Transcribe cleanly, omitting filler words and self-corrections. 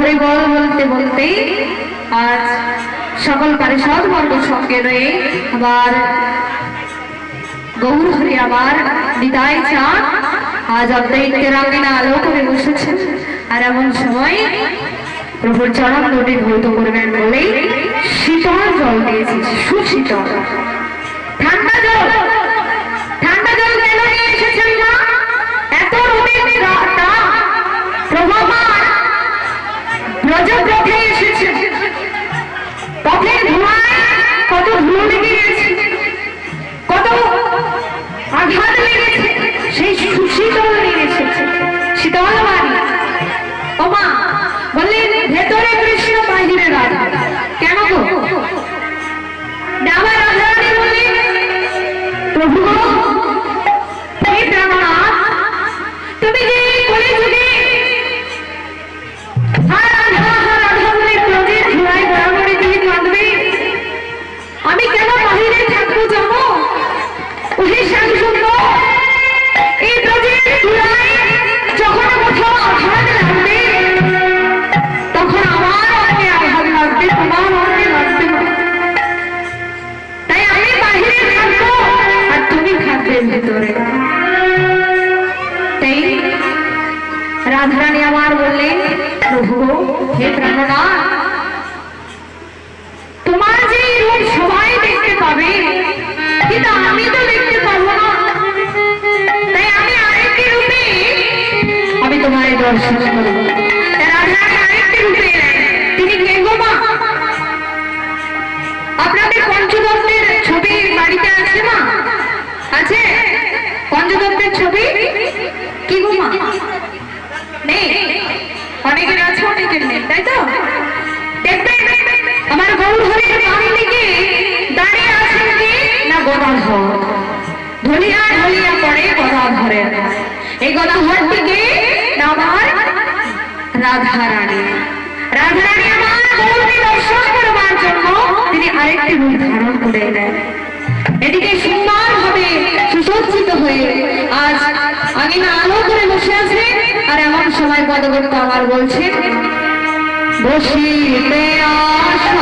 হরি বল বলতে বলতে আজ সকল পারিষদ বর্গ সঙ্গে রয়ে আবার গৌর হরি আবার বিদায় চান। আজ অদ্বৈতের আঙ্গিনা আলো করে বসেছেন। আর এমন সময় প্রভুর চরণ দুটি ধৌত করবেন বলেই শীতল জল দিয়েছি, সুশীতল ঠান্ডা জল। ঠান্ডা জল কেন নিয়ে এসেছেন না? এত রোদের তাপ প্রবাহমান ব্রজপথে এসেছে, পথের ধোঁয়ায় কত ধুলো লেগে গেছে, কত আঘাত লেগেছে, সেই সুশীতল নিয়ে এসেছে, শীতল বাড়ি। ও মা বললেন ভেতরে কৃষ্ণ বাহিরে রাধা, কেন গো? ডাবা রাধারানী বললেন প্রভু গো, হে প্রাণনাথ, তুমি যে কলিযুগে আমি কেন বাহিরে থাকবো জানো? ওহে শ্যামসুন্দর, এই ব্রজের চূড়ায় যখন কোথাও আঘাত লাগবে তখন আমার অঙ্গে আঘাত লাগবে, তোমার অঙ্গে লাগবে না। তাই আমি বাহিরে থাকবো আর তুমি থাকবে ভেতরে। তাই রাধারানী আমার বললেন প্রভু হে প্রাণনাথ, তোমার যে রূপ সবাই দেখতে পাবে কিন্তু আমি তো দেখতে পাবো না, তাই আমি আরেকটি রূপে আমি তোমার দর্শন করব। রাধারানী আরেকটি রূপে তিনি কে গো মা? আপনাদের পঞ্চদত্তের ছবি বাড়িতে আছে মা? আছে? পঞ্চদত্তের ছবি কি গো মা? নেই? অনেকের আছে, অনেকের নেই, তাই তো? দেখবেন আমার গৌর হরির বাম দিকে দাঁড়িয়ে আছেন কি না গদাধর, ঢলিয়া ঢলিয়া পড়ে গদাধরের। এই গদাধরটিকে আমার রাধারানী। রাধারানী আমার গৌরকে দর্শন করবার জন্য তিনি আরেকটি রূপ ধারণ করে নেন। এদিকে সুন্দর ভাবে সুসজ্জিত হয়ে আজ আঙিনা আলো করে বসে আছে। আর এমন সময় পদগত আমার বলছে বসিতে রত্ন